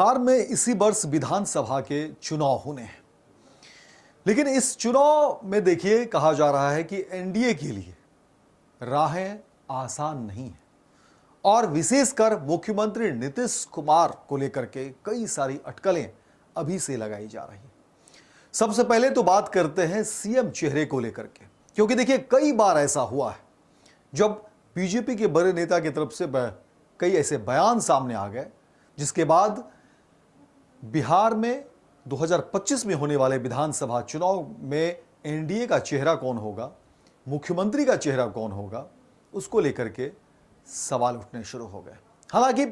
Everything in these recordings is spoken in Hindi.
बिहार में इसी वर्ष विधानसभा के चुनाव होने हैं। लेकिन इस चुनाव में देखिए कहा जा रहा है कि एनडीए के लिए राहें आसान नहीं है और विशेषकर मुख्यमंत्री नीतीश कुमार को लेकर के कई सारी अटकलें अभी से लगाई जा रही हैं। सबसे पहले तो बात करते हैं सीएम चेहरे को लेकर के, क्योंकि देखिए कई बार ऐसा हुआ है जब बीजेपी के बड़े नेता की तरफ से कई ऐसे बयान सामने आ गए जिसके बाद बिहार में 2025 में होने वाले विधानसभा चुनाव में एनडीए का चेहरा कौन होगा, मुख्यमंत्री का चेहरा कौन होगा, उसको लेकर के सवाल उठने शुरू हो गए। हालांकि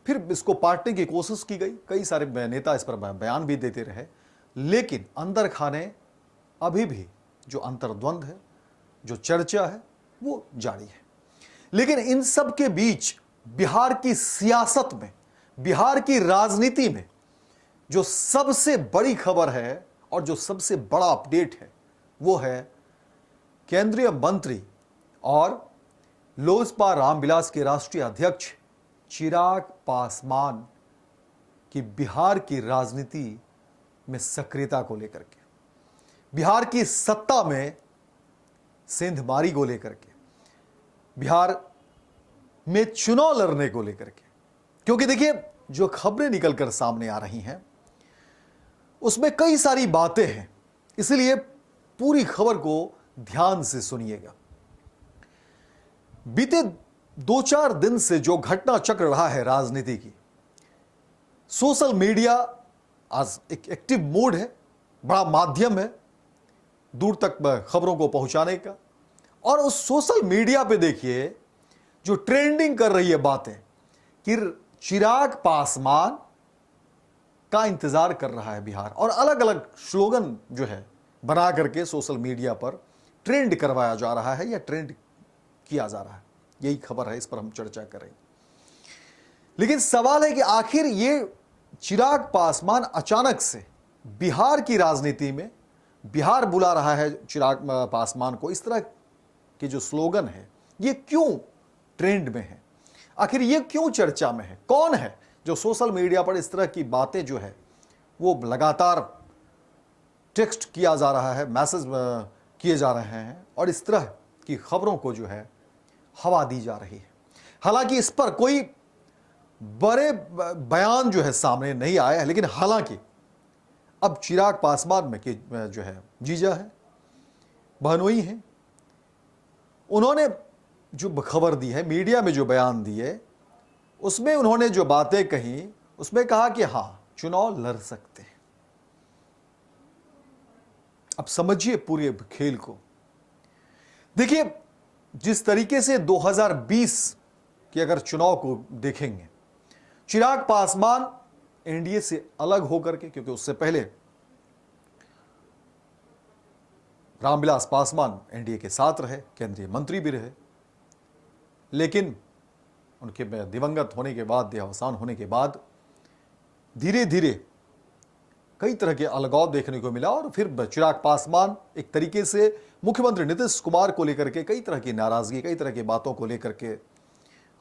फिर इसको पाटने की कोशिश की गई, कई सारे नेता इस पर बयान भी देते रहे, लेकिन अंदर खाने अभी भी जो अंतर्द्वंद है, जो चर्चा है, वो जारी है। लेकिन इन सब के बीच बिहार की सियासत में, बिहार की राजनीति में जो सबसे बड़ी खबर है और जो सबसे बड़ा अपडेट है वो है केंद्रीय मंत्री और लोजपा रामविलास के राष्ट्रीय अध्यक्ष चिराग पासवान की बिहार की राजनीति में सक्रियता को लेकर के, बिहार की सत्ता में सेंधमारी को लेकर के, बिहार में चुनाव लड़ने को लेकर के। क्योंकि देखिए जो खबरें निकलकर सामने आ रही हैं उसमें कई सारी बातें हैं, इसलिए पूरी खबर को ध्यान से सुनिएगा। बीते 2-4 दिन से जो घटना चक्र रहा है राजनीति की, सोशल मीडिया आज एक एक्टिव मोड है, बड़ा माध्यम है दूर तक खबरों को पहुंचाने का। और उस सोशल मीडिया पे देखिए जो ट्रेंडिंग कर रही है बातें कि चिराग पासवान का इंतजार कर रहा है बिहार, और अलग अलग स्लोगन जो है बना करके सोशल मीडिया पर ट्रेंड करवाया जा रहा है या ट्रेंड किया जा रहा है। यही खबर है, इस पर हम चर्चा करेंगे। लेकिन सवाल है कि आखिर ये चिराग पासवान अचानक से बिहार की राजनीति में, बिहार बुला रहा है चिराग पासवान को, इस तरह के जो स्लोगन है ये क्यों ट्रेंड में है, आखिर ये क्यों चर्चा में है? कौन है जो सोशल मीडिया पर इस तरह की बातें जो है वो लगातार टेक्स्ट किया जा रहा है, मैसेज किए जा रहे हैं और इस तरह की खबरों को जो है हवा दी जा रही है। हालांकि इस पर कोई बड़े बयान जो है सामने नहीं आया है, लेकिन हालांकि अब चिराग पासवान में के जो है जीजा है, बहनोई है, उन्होंने जो खबर दी है, मीडिया में जो बयान दिए, उसमें उन्होंने जो बातें कही, उसमें कहा कि हां चुनाव लड़ सकते हैं। अब समझिए पूरे खेल को। देखिए जिस तरीके से 2020 के अगर चुनाव को देखेंगे, चिराग पासवान एनडीए से अलग होकर के, क्योंकि उससे पहले रामविलास पासवान एनडीए के साथ रहे, केंद्रीय मंत्री भी रहे, लेकिन उनके दिवंगत होने के बाद, देहावसान होने के बाद धीरे धीरे कई तरह के अलगाव देखने को मिला और फिर चिराग पासवान एक तरीके से मुख्यमंत्री नीतीश कुमार को लेकर के कई तरह की नाराजगी, कई तरह की बातों को लेकर के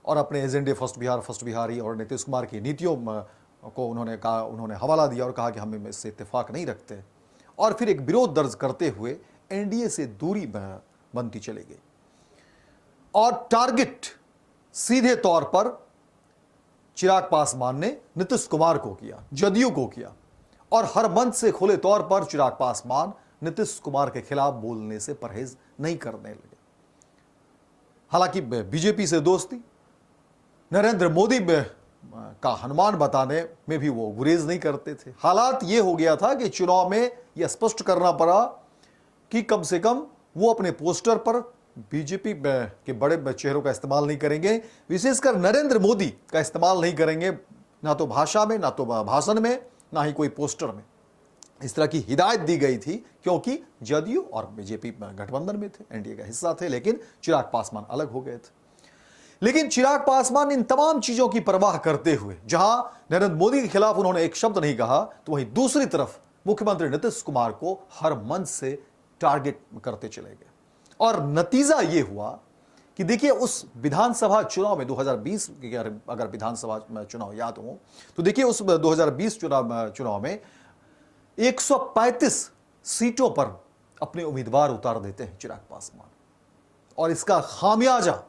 और अपने एजेंडे फर्स्ट बिहारी और नीतीश कुमार की नीतियों को उन्होंने हवाला दिया और कहा कि हम इससे इत्तेफाक नहीं रखते, और फिर एक विरोध दर्ज करते हुए एनडीए से दूरी बनती चली गई और टारगेट सीधे तौर पर चिराग पासवान ने नीतीश कुमार को किया, जदयू को किया, और हर मंच से खुले तौर पर चिराग पासवान नीतीश कुमार के खिलाफ बोलने से परहेज नहीं करने लगे। हालांकि बीजेपी से दोस्ती, नरेंद्र मोदी का हनुमान बताने में भी वो गुरेज नहीं करते थे। हालात ये हो गया था कि चुनाव में यह स्पष्ट करना पड़ा कि कम से कम वो अपने पोस्टर पर बीजेपी के बड़े चेहरों का इस्तेमाल नहीं करेंगे, विशेषकर नरेंद्र मोदी का इस्तेमाल नहीं करेंगे, ना तो भाषा में, ना तो भाषण में, ना ही कोई पोस्टर में। इस तरह की हिदायत दी गई थी, क्योंकि जदयू और बीजेपी गठबंधन में थे, एनडीए का हिस्सा थे, लेकिन चिराग पासवान अलग हो गए थे। लेकिन चिराग पासवान इन तमाम चीजों की परवाह करते हुए, जहां नरेंद्र मोदी के खिलाफ उन्होंने एक शब्द नहीं कहा, तो वहीं दूसरी तरफ मुख्यमंत्री नीतीश कुमार को हर मंच से टारगेट करते चले गए। और नतीजा यह हुआ कि देखिए उस विधानसभा चुनाव में 2020 के अगर विधानसभा चुनाव याद हो तो देखिए उस 2020 चुनाव में 135 सीटों पर अपने उम्मीदवार उतार देते हैं चिराग पासवान, और इसका खामियाजा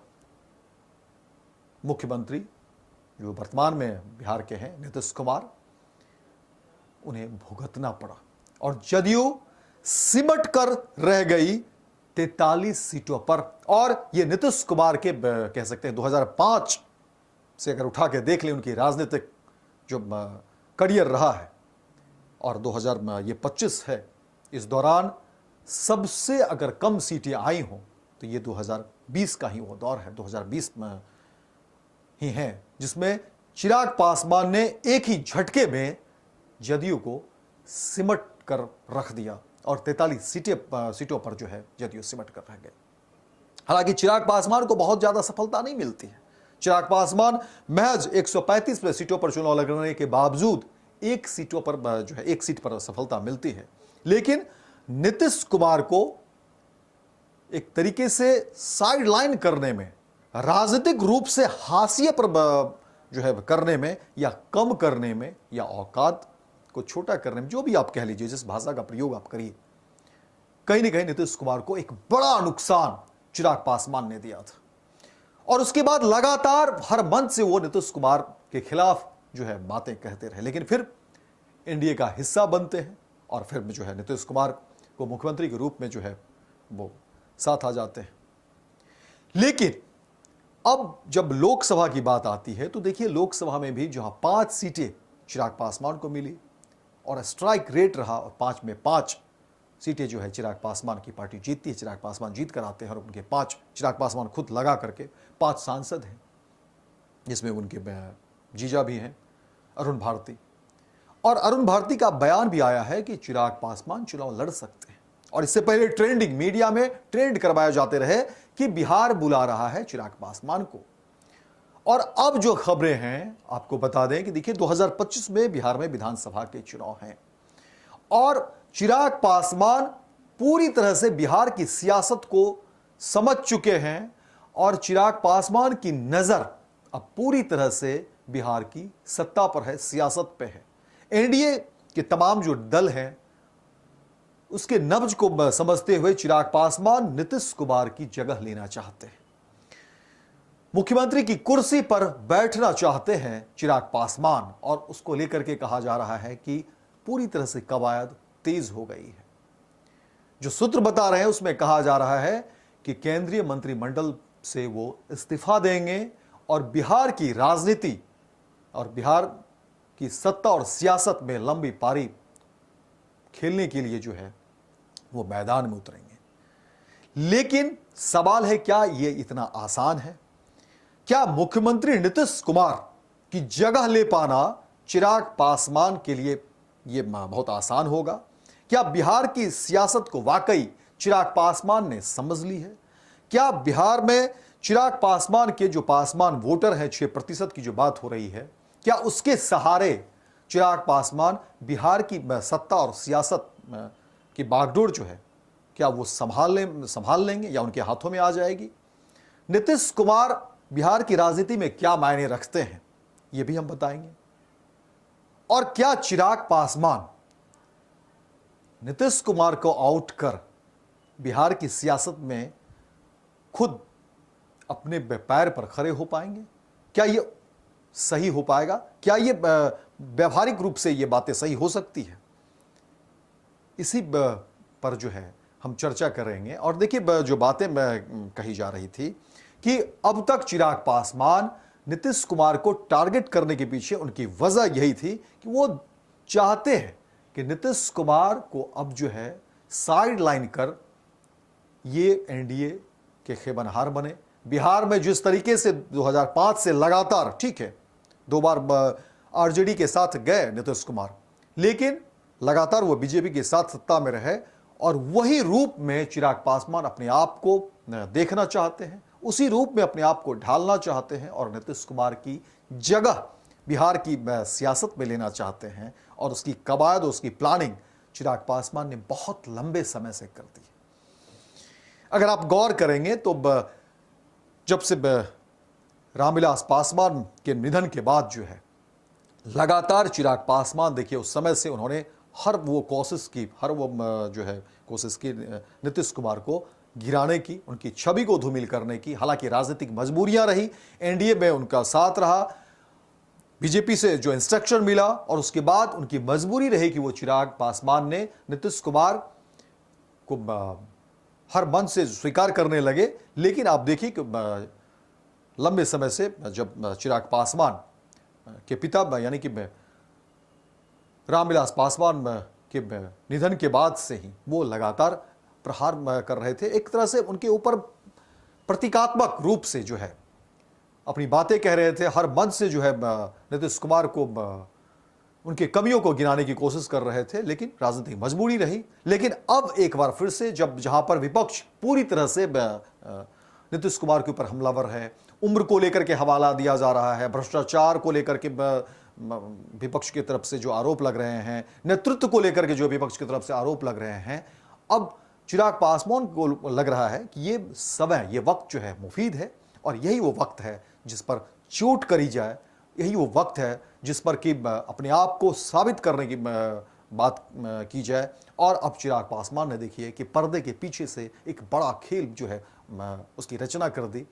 मुख्यमंत्री जो वर्तमान में बिहार के हैं नीतीश कुमार, उन्हें भुगतना पड़ा और जदयू सिमट कर रह गई 43 सीटों पर। और ये नीतीश कुमार के कह सकते हैं 2005 से अगर उठा के देख लें उनकी राजनीतिक जो करियर रहा है और 2025 है, इस दौरान सबसे अगर कम सीटें आई हों तो ये 2020 का ही वो दौर है, 2020 में ही है जिसमें चिराग पासवान ने एक ही झटके में जदयू को सिमट कर रख दिया और 43 सीटों पर जो है जदयू सिमट कर रह गए। हालांकि चिराग पासवान को बहुत ज्यादा सफलता नहीं मिलती है। चिराग पासवान महज 135 सीटों पर चुनाव लड़ने के बावजूद एक सीट पर सफलता मिलती है। लेकिन नीतीश कुमार को एक तरीके से साइड लाइन करने में, राजनीतिक रूप से हाशिए पर जो है करने में या कम करने में या औकात को छोटा करने में, जो भी आप कह लीजिए, जिस भाषा का प्रयोग आप करिए, कहीं ना कहीं नीतीश कुमार को एक बड़ा नुकसान चिराग पासवान ने दिया था। और उसके बाद लगातार हर मंच से वो नीतीश कुमार के खिलाफ जो है बातें कहते रहे, लेकिन फिर एनडीए का हिस्सा बनते हैं और फिर जो है नीतीश कुमार को मुख्यमंत्री के रूप में जो है वो साथ आ जाते हैं। लेकिन अब जब लोकसभा की बात आती है तो देखिए लोकसभा में भी जहां 5 सीटें चिराग पासवान को मिली और स्ट्राइक रेट रहा और 5 में 5 सीटें जो है चिराग पासवान की पार्टी जीतती है, चिराग पासवान जीत कर आते हैं और उनके 5 चिराग पासवान खुद लगा करके 5 सांसद हैं, जिसमें उनके जीजा भी हैं अरुण भारती। और अरुण भारती का बयान भी आया है कि चिराग पासवान चुनाव लड़ सकते हैं। और इससे पहले ट्रेंडिंग मीडिया में ट्रेंड करवाए जाते रहे कि बिहार बुला रहा है चिराग पासवान को। और अब जो खबरें हैं आपको बता दें कि देखिए 2025 में बिहार में विधानसभा के चुनाव हैं और चिराग पासवान पूरी तरह से बिहार की सियासत को समझ चुके हैं और चिराग पासवान की नजर अब पूरी तरह से बिहार की सत्ता पर है, सियासत पे है। एनडीए के तमाम जो दल हैं उसके नब्ज को समझते हुए चिराग पासवान नीतीश कुमार की जगह लेना चाहते हैं, मुख्यमंत्री की कुर्सी पर बैठना चाहते हैं चिराग पासवान। और उसको लेकर के कहा जा रहा है कि पूरी तरह से कवायद तेज हो गई है। जो सूत्र बता रहे हैं उसमें कहा जा रहा है कि केंद्रीय मंत्रिमंडल से वो इस्तीफा देंगे और बिहार की राजनीति और बिहार की सत्ता और सियासत में लंबी पारी खेलने के लिए जो है वो मैदान में उतरेंगे। लेकिन सवाल है, क्या ये इतना आसान है? क्या मुख्यमंत्री नीतीश कुमार की जगह ले पाना चिराग पासवान के लिए ये बहुत आसान होगा? क्या बिहार की सियासत को वाकई चिराग पासवान ने समझ ली है? क्या बिहार में चिराग पासवान के जो पासवान वोटर हैं 6% की जो बात हो रही है, क्या उसके सहारे चिराग पासवान बिहार की सत्ता और सियासत की बागडोर जो है क्या वो संभाल लेंगे या उनके हाथों में आ जाएगी? नीतीश कुमार बिहार की राजनीति में क्या मायने रखते हैं ये भी हम बताएंगे। और क्या चिराग पासवान नीतीश कुमार को आउट कर बिहार की सियासत में खुद अपने पैर पर खड़े हो पाएंगे? क्या ये सही हो पाएगा? क्या ये व्यवहारिक रूप से ये बातें सही हो सकती है? इसी पर जो है हम चर्चा करेंगे। और देखिए जो बातें कही जा रही थी कि अब तक चिराग पासवान नीतीश कुमार को टारगेट करने के पीछे उनकी वजह यही थी कि वो चाहते हैं कि नीतीश कुमार को अब जो है साइड लाइन कर ये एनडीए के खेबनहार बने। बिहार में जिस तरीके से 2005 से लगातार, ठीक है 2 बार आरजेडी के साथ गए नीतीश कुमार, लेकिन लगातार वो बीजेपी के साथ सत्ता में रहे और वही रूप में चिराग पासवान अपने आप को देखना चाहते हैं, उसी रूप में अपने आप को ढालना चाहते हैं और नीतीश कुमार की जगह बिहार की सियासत में लेना चाहते हैं। और उसकी कवायद, उसकी प्लानिंग चिराग पासवान ने बहुत लंबे समय से कर दी। अगर आप गौर करेंगे तो जब से रामविलास पासवान के निधन के बाद जो है लगातार चिराग पासवान देखिए उस समय से उन्होंने हर वो कोशिश की, जो है कोशिश की नीतीश कुमार को गिराने की, उनकी छवि को धूमिल करने की। हालांकि राजनीतिक मजबूरियां रही, एनडीए में उनका साथ रहा, बीजेपी से जो इंस्ट्रक्शन मिला और उसके बाद उनकी मजबूरी रही कि वो चिराग पासवान ने नीतीश कुमार को हर मन से स्वीकार करने लगे। लेकिन आप देखिए कि लंबे समय से जब चिराग पासवान के पिता यानी कि रामविलास पासवान के निधन के बाद से ही वो लगातार प्रहार कर रहे थे, एक तरह से उनके ऊपर प्रतीकात्मक रूप से जो है अपनी बातें कह रहे थे, हर मंच से जो है नीतीश कुमार को उनके कमियों को गिनाने की कोशिश कर रहे थे। लेकिन राजनीतिक मजबूरी रही। लेकिन अब एक बार फिर से जहां पर विपक्ष पूरी तरह से नीतीश कुमार के ऊपर हमलावर है, उम्र को लेकर के हवाला दिया जा रहा है, भ्रष्टाचार को लेकर के विपक्ष की तरफ से जो आरोप लग रहे हैं, नेतृत्व को लेकर के जो विपक्ष की तरफ से आरोप लग रहे हैं, अब चिराग पासवान को लग रहा है कि ये समय, ये वक्त जो है मुफीद है और यही वो वक्त है जिस पर चोट करी जाए, यही वो वक्त है जिस पर कि अपने आप को साबित करने की बात की जाए। और अब चिराग पासवान ने देखिए कि पर्दे के पीछे से एक बड़ा खेल जो है उसकी रचना कर दी।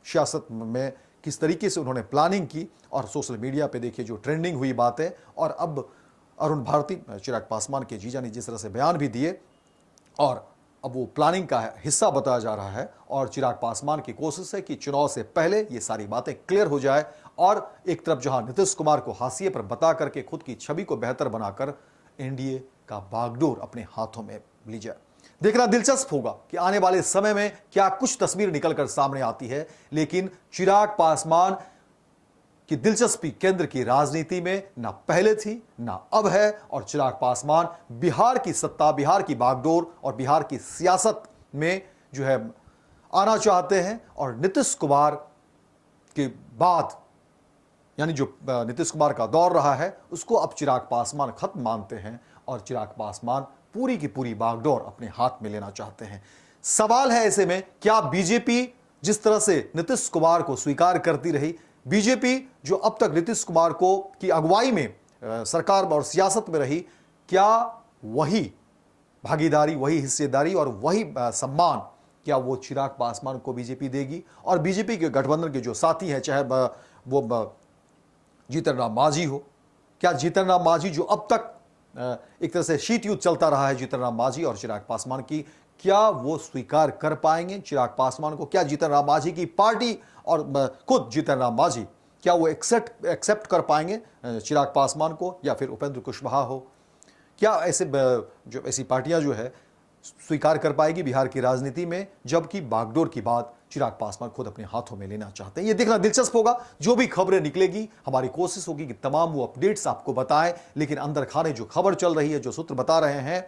सियासत में किस तरीके से उन्होंने प्लानिंग की और सोशल मीडिया पे देखिए जो ट्रेंडिंग हुई बातें, और अब अरुण भारती चिराग पासवान के जीजा ने जिस तरह से बयान भी दिए और अब वो प्लानिंग का हिस्सा बताया जा रहा है। और चिराग पासवान की कोशिश है कि चुनाव से पहले ये सारी बातें क्लियर हो जाए और एक तरफ जहां नीतीश कुमार को हाशिए पर बता करके खुद की छवि को बेहतर बनाकर एनडीए का बागडोर अपने हाथों में ली जाए। देखना दिलचस्प होगा कि आने वाले समय में क्या कुछ तस्वीर निकलकर सामने आती है। लेकिन चिराग पासवान की दिलचस्पी केंद्र की राजनीति में ना पहले थी ना अब है, और चिराग पासवान बिहार की सत्ता, बिहार की बागडोर और बिहार की सियासत में जो है आना चाहते हैं। और नीतीश कुमार के बाद यानी जो नीतीश कुमार का दौर रहा है उसको अब चिराग पासवान खत्म मानते हैं और चिराग पासवान पूरी की पूरी बागडोर अपने हाथ में लेना चाहते हैं। सवाल है ऐसे में, क्या बीजेपी जिस तरह से नीतीश कुमार को स्वीकार करती रही, बीजेपी जो अब तक नीतीश कुमार को की अगुवाई में सरकार और सियासत में रही, क्या वही भागीदारी, वही हिस्सेदारी और वही सम्मान क्या वो चिराग पासवान को बीजेपी देगी? और बीजेपी के गठबंधन के जो साथी हैं, चाहे वो जीतन राम मांझी हो, क्या जीतन राम मांझी जो अब तक एक तरह से शीट युद्ध चलता रहा है जीतन राम मांझी और चिराग पासवान की, क्या वो स्वीकार कर पाएंगे चिराग पासवान को? क्या जीतन राम मांझी की पार्टी और खुद जीतन राम मांझी क्या वो एक्सेप्ट कर पाएंगे चिराग पासवान को, या फिर उपेंद्र कुशवाहा हो, क्या ऐसी पार्टियां जो है स्वीकार कर पाएगी बिहार की राजनीति में, जबकि बागडोर की बात चिराग पासवान खुद अपने हाथों में लेना चाहते हैं? ये देखना दिलचस्प होगा। जो भी खबरें निकलेगी, हमारी कोशिश होगी कि तमाम वो अपडेट्स आपको बताएं, लेकिन अंदर खाने जो खबर चल रही है, जो सूत्र बता रहे हैं,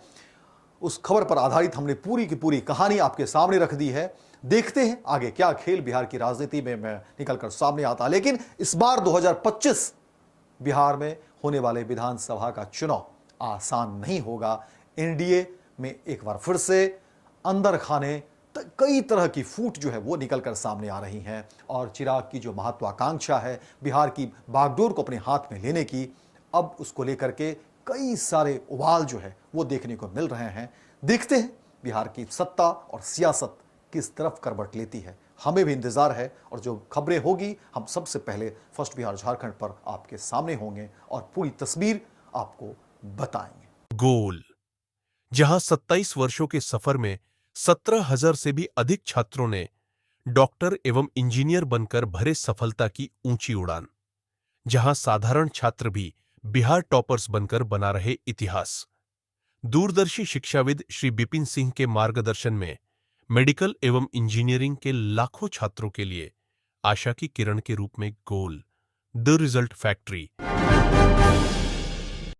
उस खबर पर आधारित हमने पूरी की पूरी कहानी आपके सामने रख दी है। देखते हैं आगे क्या खेल बिहार की राजनीति में निकलकर सामने आता। लेकिन इस बार 2025 बिहार में होने वाले विधानसभा का चुनाव आसान नहीं होगा। एनडीए में एक बार फिर से अंदर खाने कई तरह की फूट जो है वो निकलकर सामने आ रही हैं, और चिराग की जो महत्वाकांक्षा है बिहार की बागडोर को अपने हाथ में लेने की, अब उसको लेकर के कई सारे उबाल जो है वो देखने को मिल रहे हैं। देखते हैं बिहार की सत्ता और सियासत किस तरफ करवट लेती है। हमें भी इंतजार है, और जो खबरें होगी हम सबसे पहले फर्स्ट बिहार झारखंड पर आपके सामने होंगे और पूरी तस्वीर आपको बताएंगे। गोल, जहां 27 वर्षों के सफर में 17,000 से भी अधिक छात्रों ने डॉक्टर एवं इंजीनियर बनकर भरे सफलता की ऊंची उड़ान, जहां साधारण छात्र भी बिहार टॉपर्स बनकर बना रहे इतिहास। दूरदर्शी शिक्षाविद श्री बिपिन सिंह के मार्गदर्शन में मेडिकल एवं इंजीनियरिंग के लाखों छात्रों के लिए आशा की किरण के रूप में गोल, द रिजल्ट फैक्ट्री।